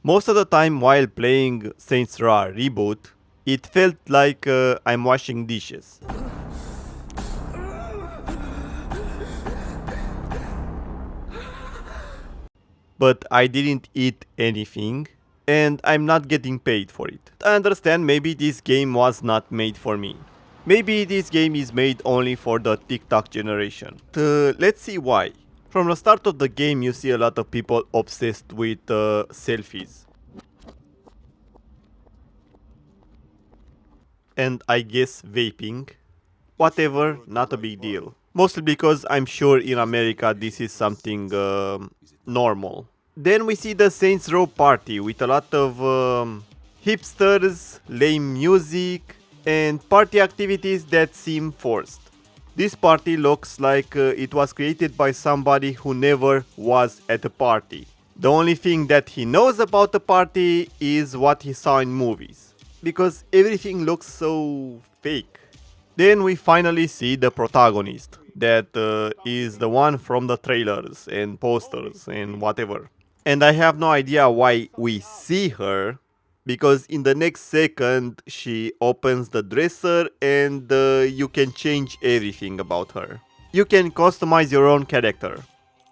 Most of the time while playing Saints Row Reboot, it felt like I'm washing dishes. But I didn't eat anything, and I'm not getting paid for it. I understand maybe this game was not made for me. Maybe this game is made only for the TikTok generation. Let's see why. From the start of the game you see a lot of people obsessed with selfies. And I guess vaping. Whatever, not a big deal. Mostly because I'm sure in America this is something normal. Then we see the Saints Row party with a lot of hipsters, lame music, and party activities that seem forced. This party looks like it was created by somebody who never was at a party. The only thing that he knows about the party is what he saw in movies, because everything looks so fake. Then we finally see the protagonist, that is the one from the trailers and posters and whatever. And I have no idea why we see her, because in the next second she opens the dresser and you can change everything about her. You can customize your own character.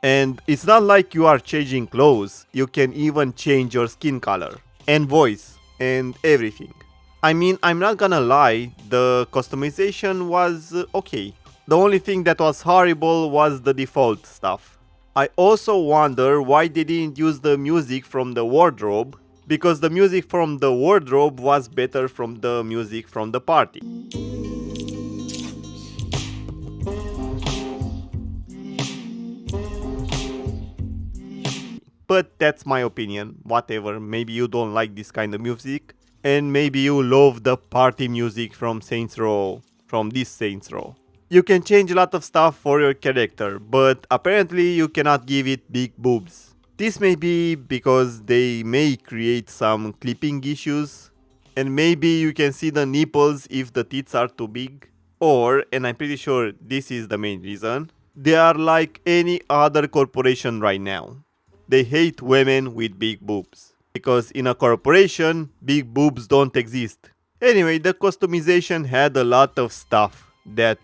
And it's not like you are changing clothes, you can even change your skin color and voice and everything. I mean, I'm not gonna lie, the customization was okay. The only thing that was horrible was the default stuff. I also wonder why they didn't use the music from the wardrobe, because the music from the wardrobe was better from the music from the party. But that's my opinion, whatever, maybe you don't like this kind of music, and maybe you love the party music from Saints Row, from this Saints Row. You can change a lot of stuff for your character, but apparently you cannot give it big boobs. This may be because they may create some clipping issues, and maybe you can see the nipples if the tits are too big. Or, and I'm pretty sure this is the main reason, they are like any other corporation right now. They hate women with big boobs. Because in a corporation, big boobs don't exist. Anyway, the customization had a lot of stuff that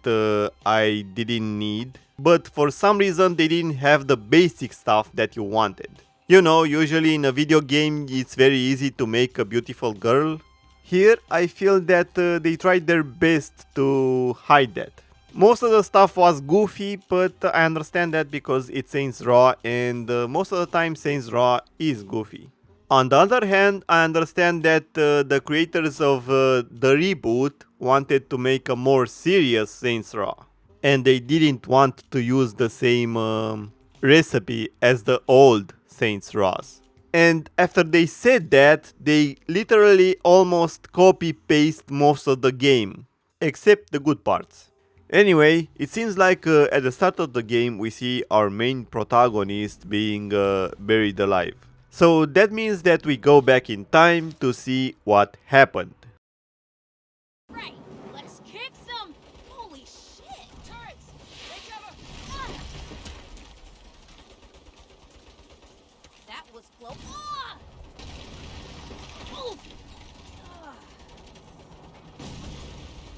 I didn't need, but for some reason they didn't have the basic stuff that you wanted. You know, usually in a video game it's very easy to make a beautiful girl. Here I feel that they tried their best to hide that. Most of the stuff was goofy, but I understand that because it's Saints Row, and most of the time Saints Row is goofy. On the other hand, I understand that the creators of the reboot wanted to make a more serious Saints Row, and they didn't want to use the same recipe as the old Saints Rows. And after they said that, they literally almost copy-paste most of the game, except the good parts. Anyway, it seems like at the start of the game we see our main protagonist being buried alive. So that means that we go back in time to see what happened. Right, let's kick some. Holy shit! Turrets! Take cover! Ah! That was close. Ah! Oof! Ah.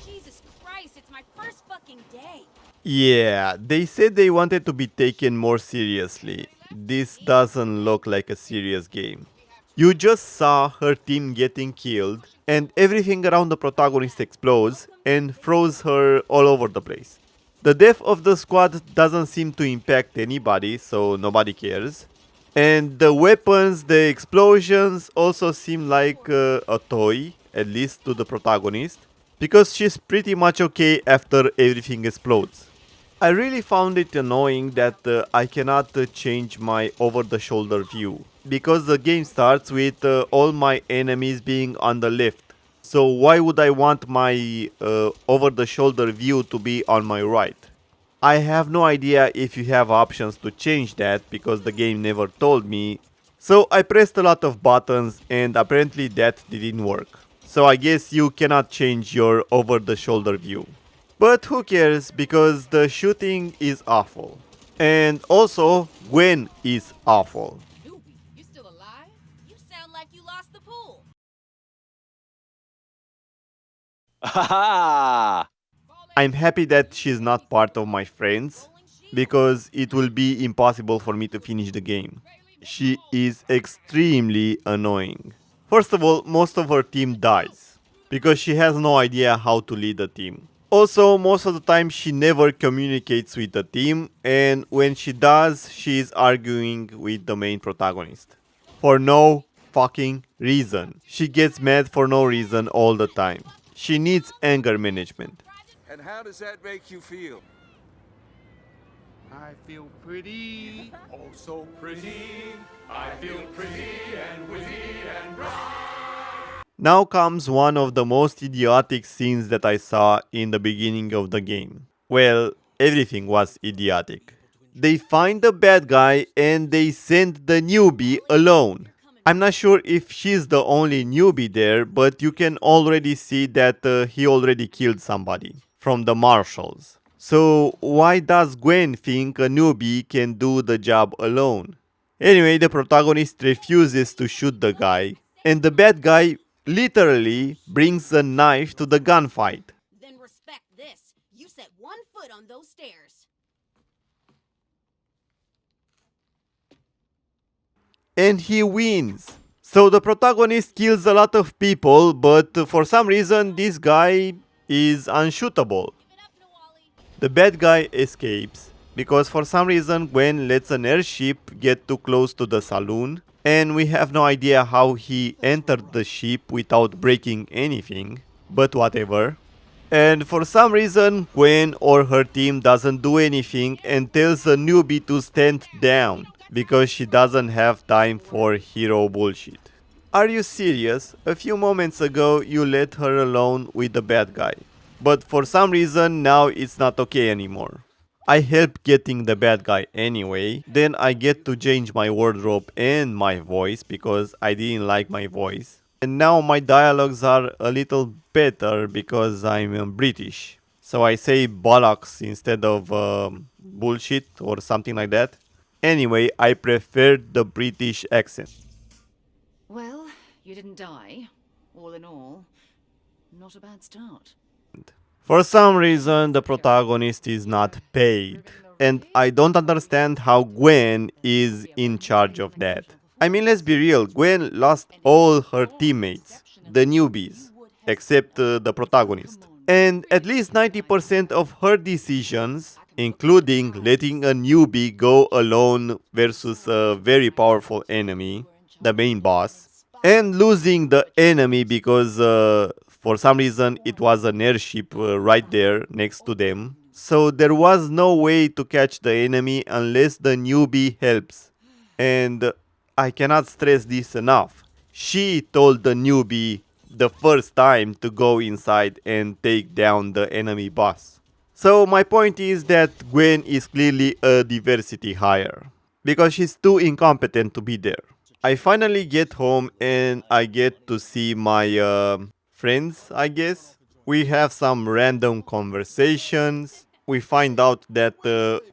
Jesus Christ, it's my first fucking day. Yeah, they said they wanted to be taken more seriously. This doesn't look like a serious game. You just saw her team getting killed, and everything around the protagonist explodes and throws her all over the place. The death of the squad doesn't seem to impact anybody, so nobody cares. And the weapons, the explosions also seem like a toy, at least to the protagonist, because she's pretty much okay after everything explodes. I really found it annoying that I cannot change my over-the-shoulder view, because the game starts with all my enemies being on the left. So why would I want my over-the-shoulder view to be on my right? I have no idea if you have options to change that, because the game never told me. So I pressed a lot of buttons and apparently that didn't work. So I guess you cannot change your over-the-shoulder view. But who cares, because the shooting is awful. And also, Gwen is awful. Newbie, you still alive? You sound like like you lost the pool. Haha! I'm happy that she's not part of my friends, because it will be impossible for me to finish the game. She is extremely annoying. First of all, most of her team dies, because she has no idea how to lead a team. Also, most of the time she never communicates with the team, and when she does, she is arguing with the main protagonist. For no fucking reason. She gets mad for no reason all the time. She needs anger management. And how does that make you feel? I feel pretty, oh so pretty. I feel pretty and witty and bright. Now comes one of the most idiotic scenes that I saw in the beginning of the game. Well, everything was idiotic. They find the bad guy and they send the newbie alone. I'm not sure if she's the only newbie there, but you can already see that he already killed somebody from the marshals. So why does Gwen think a newbie can do the job alone? Anyway, the protagonist refuses to shoot the guy, and the bad guy literally brings a knife to the gunfight. Then respect this. You set one foot on those stairs. And he wins. So the protagonist kills a lot of people, but for some reason this guy is unshootable. Give it up, Nawali. The bad guy escapes because for some reason Gwen lets an airship get too close to the saloon, and we have no idea how he entered the ship without breaking anything, but whatever. And for some reason Gwen or her team doesn't do anything and tells a newbie to stand down because she doesn't have time for hero bullshit. Are you serious? A few moments ago you let her alone with the bad guy. But for some reason now it's not okay anymore. I help getting the bad guy anyway, then I get to change my wardrobe and my voice because I didn't like my voice. And now my dialogues are a little better because I'm British. So I say bollocks instead of bullshit or something like that. Anyway, I prefer the British accent. Well, you didn't die. All in all, not a bad start. For some reason, the protagonist is not paid, and I don't understand how Gwen is in charge of that. I mean, let's be real, Gwen lost all her teammates, the newbies, except the protagonist. And at least 90% of her decisions, including letting a newbie go alone versus a very powerful enemy, the main boss, and losing the enemy because for some reason it was an airship right there next to them. So there was no way to catch the enemy unless the newbie helps. And I cannot stress this enough. She told the newbie the first time to go inside and take down the enemy boss. So my point is that Gwen is clearly a diversity hire, because she's too incompetent to be there. I finally get home and I get to see my friends, I guess. We have some random conversations. We find out that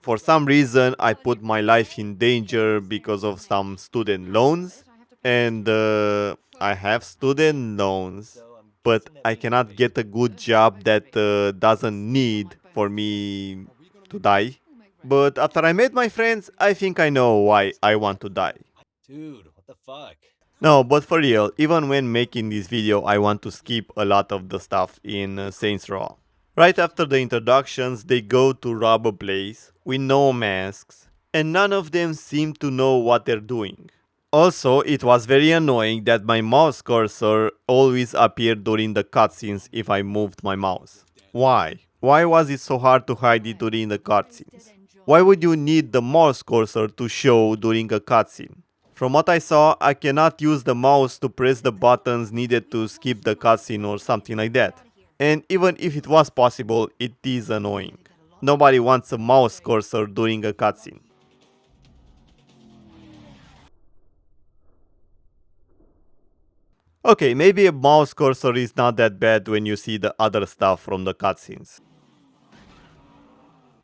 for some reason I put my life in danger because of some student loans. And I have student loans, but I cannot get a good job that doesn't need for me to die. But after I met my friends, I think I know why I want to die. Dude, what the fuck? No, but for real, even when making this video, I want to skip a lot of the stuff in Saints Row. Right after the introductions, they go to rob a place with no masks, and none of them seem to know what they're doing. Also, it was very annoying that my mouse cursor always appeared during the cutscenes if I moved my mouse. Why? Why was it so hard to hide it during the cutscenes? Why would you need the mouse cursor to show during a cutscene? From what I saw, I cannot use the mouse to press the buttons needed to skip the cutscene or something like that. And even if it was possible, it is annoying. Nobody wants a mouse cursor during a cutscene. Okay, maybe a mouse cursor is not that bad when you see the other stuff from the cutscenes.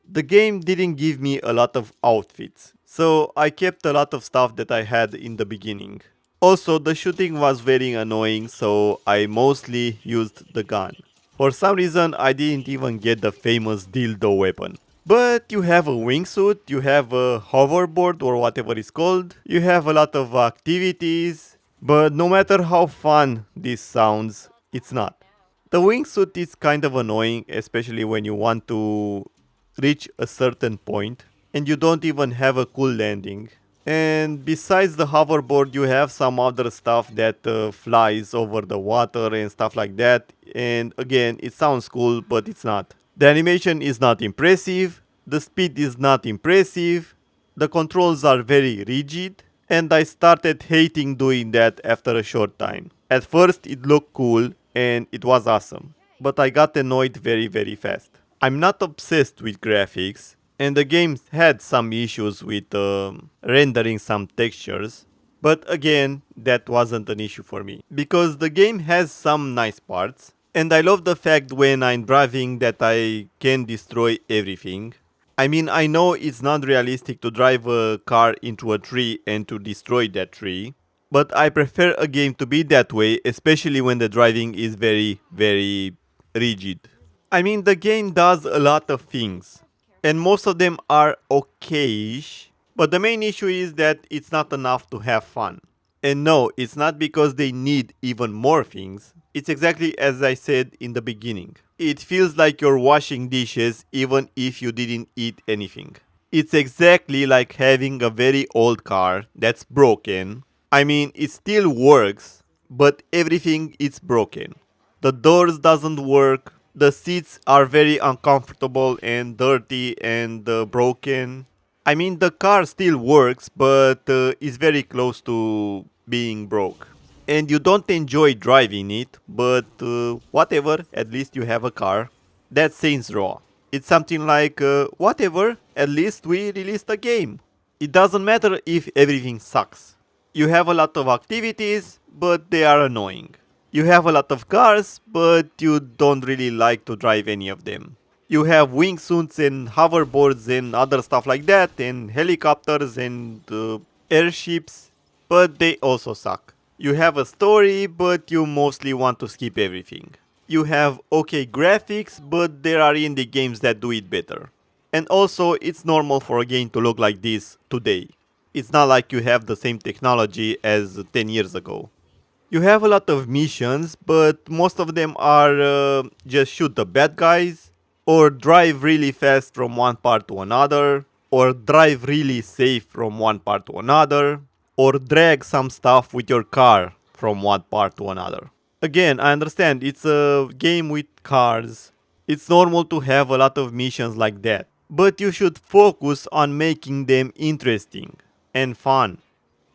The game didn't give me a lot of outfits, so I kept a lot of stuff that I had in the beginning. Also, the shooting was very annoying, so I mostly used the gun. For some reason, I didn't even get the famous dildo weapon. But you have a wingsuit, you have a hoverboard or whatever it's called, you have a lot of activities, but no matter how fun this sounds, it's not. The wingsuit is kind of annoying, especially when you want to reach a certain point and you don't even have a cool landing. And besides the hoverboard, you have some other stuff that flies over the water and stuff like that. And again, it sounds cool, but it's not. The animation is not impressive, the speed is not impressive, the controls are very rigid, and I started hating doing that after a short time. At first it looked cool and it was awesome, but I got annoyed very fast. I'm not obsessed with graphics, and the game had some issues with rendering some textures, but again, that wasn't an issue for me, because the game has some nice parts, and I love the fact when I'm driving that I can destroy everything. I mean, I know it's not realistic to drive a car into a tree and to destroy that tree, but I prefer a game to be that way, especially when the driving is very rigid. I mean, the game does a lot of things, and most of them are okayish, but the main issue is that it's not enough to have fun. And no, it's not because they need even more things. It's exactly as I said in the beginning. It feels like you're washing dishes even if you didn't eat anything. It's exactly like having a very old car that's broken. I mean, it still works, but everything is broken. The doors doesn't work. The seats are very uncomfortable and dirty and broken. I mean, the car still works, but is very close to being broke. And you don't enjoy driving it, but whatever, at least you have a car. That's Saints Row. It's something like, whatever, at least we released a game. It doesn't matter if everything sucks. You have a lot of activities, but they are annoying. You have a lot of cars, but you don't really like to drive any of them. You have wingsuits and hoverboards and other stuff like that, and helicopters and airships, but they also suck. You have a story, but you mostly want to skip everything. You have okay graphics, but there are indie games that do it better. And also, it's normal for a game to look like this today. It's not like you have the same technology as 10 years ago. You have a lot of missions, but most of them are just shoot the bad guys, or drive really fast from one part to another, or drive really safe from one part to another, or drag some stuff with your car from one part to another. Again, I understand it's a game with cars. It's normal to have a lot of missions like that, but you should focus on making them interesting and fun.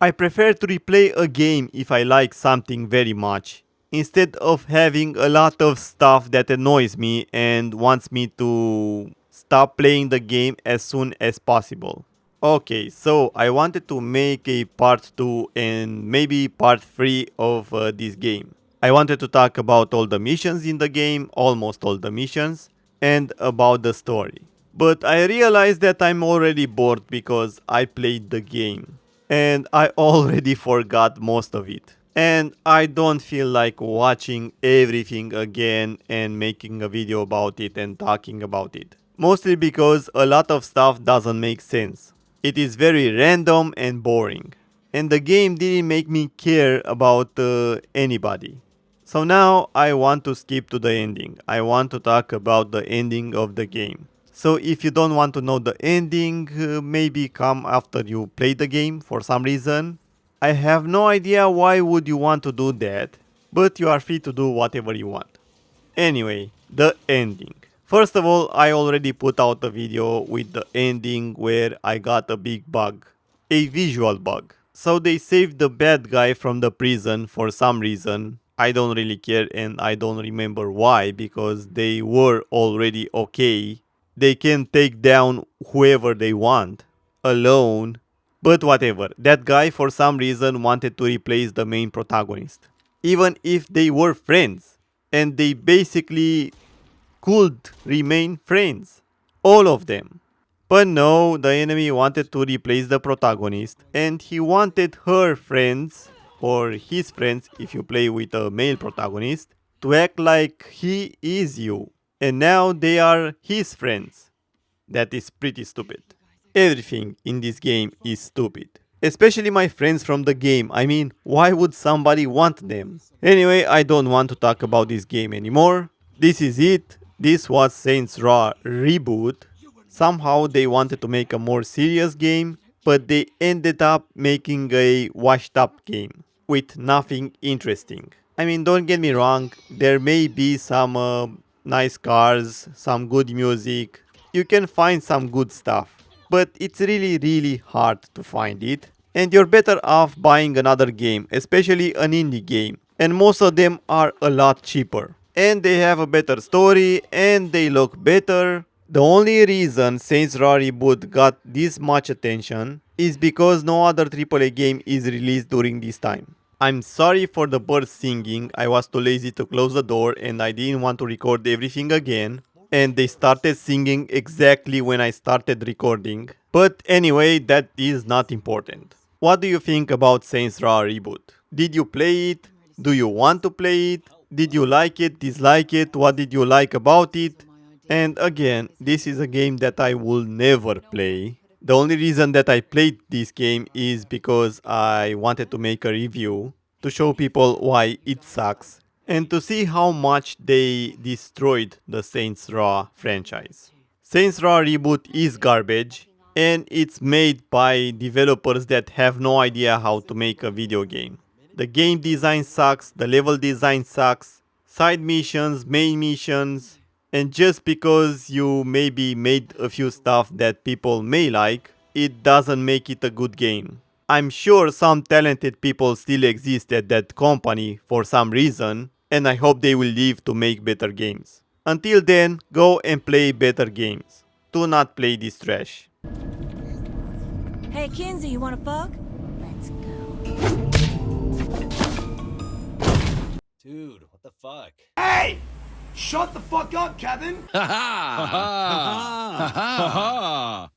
I prefer to replay a game if I like something very much, instead of having a lot of stuff that annoys me and wants me to stop playing the game as soon as possible. Okay, so I wanted to make a part 2 and maybe part 3 of this game. I wanted to talk about all the missions in the game, almost all the missions, and about the story. But I realized that I'm already bored because I played the game and I already forgot most of it. And I don't feel like watching everything again and making a video about it and talking about it. Mostly because a lot of stuff doesn't make sense. It is very random and boring. And the game didn't make me care about anybody. So now I want to skip to the ending. I want to talk about the ending of the game. So if you don't want to know the ending, maybe come after you play the game for some reason. I have no idea why would you want to do that, but you are free to do whatever you want. Anyway, the ending. First of all, I already put out a video with the ending where I got a big bug. A visual bug. So they saved the bad guy from the prison for some reason. I don't really care and I don't remember why, because they were already okay. They can take down whoever they want alone. But whatever, that guy for some reason wanted to replace the main protagonist. Even if they were friends. And they basically could remain friends. All of them. But no, the enemy wanted to replace the protagonist and he wanted her friends or his friends if you play with a male protagonist, to act like he is you, and now they are his friends. That is pretty stupid. Everything in this game is stupid. Especially my friends from the game. I mean, why would somebody want them? Anyway, I don't want to talk about this game anymore. This is it. This was Saints Row Reboot. Somehow they wanted to make a more serious game, but they ended up making a washed up game with nothing interesting. I mean, don't get me wrong, there may be some nice cars, some good music. You can find some good stuff, but it's really hard to find it. And you're better off buying another game, especially an indie game. And most of them are a lot cheaper. And they have a better story and they look better. The only reason Saints Row Reboot got this much attention is because no other AAA game is released during this time. I'm sorry for the birds singing, I was too lazy to close the door and I didn't want to record everything again. And they started singing exactly when I started recording. But anyway, that is not important. What do you think about Saints Row Reboot? Did you play it? Do you want to play it? Did you like it, dislike it? What did you like about it? And again, this is a game that I will never play. The only reason that I played this game is because I wanted to make a review to show people why it sucks and to see how much they destroyed the Saints Row franchise. Saints Row Reboot is garbage and it's made by developers that have no idea how to make a video game. The game design sucks, the level design sucks, side missions, main missions, and just because you maybe made a few stuff that people may like, it doesn't make it a good game. I'm sure some talented people still exist at that company for some reason, and I hope they will leave to make better games. Until then, go and play better games. Do not play this trash. Hey, Kinsey, you wanna fuck? Let's go. Dude, what the fuck? Hey! Shut the fuck up, Kevin! Ha ha! Ha ha! Ha ha!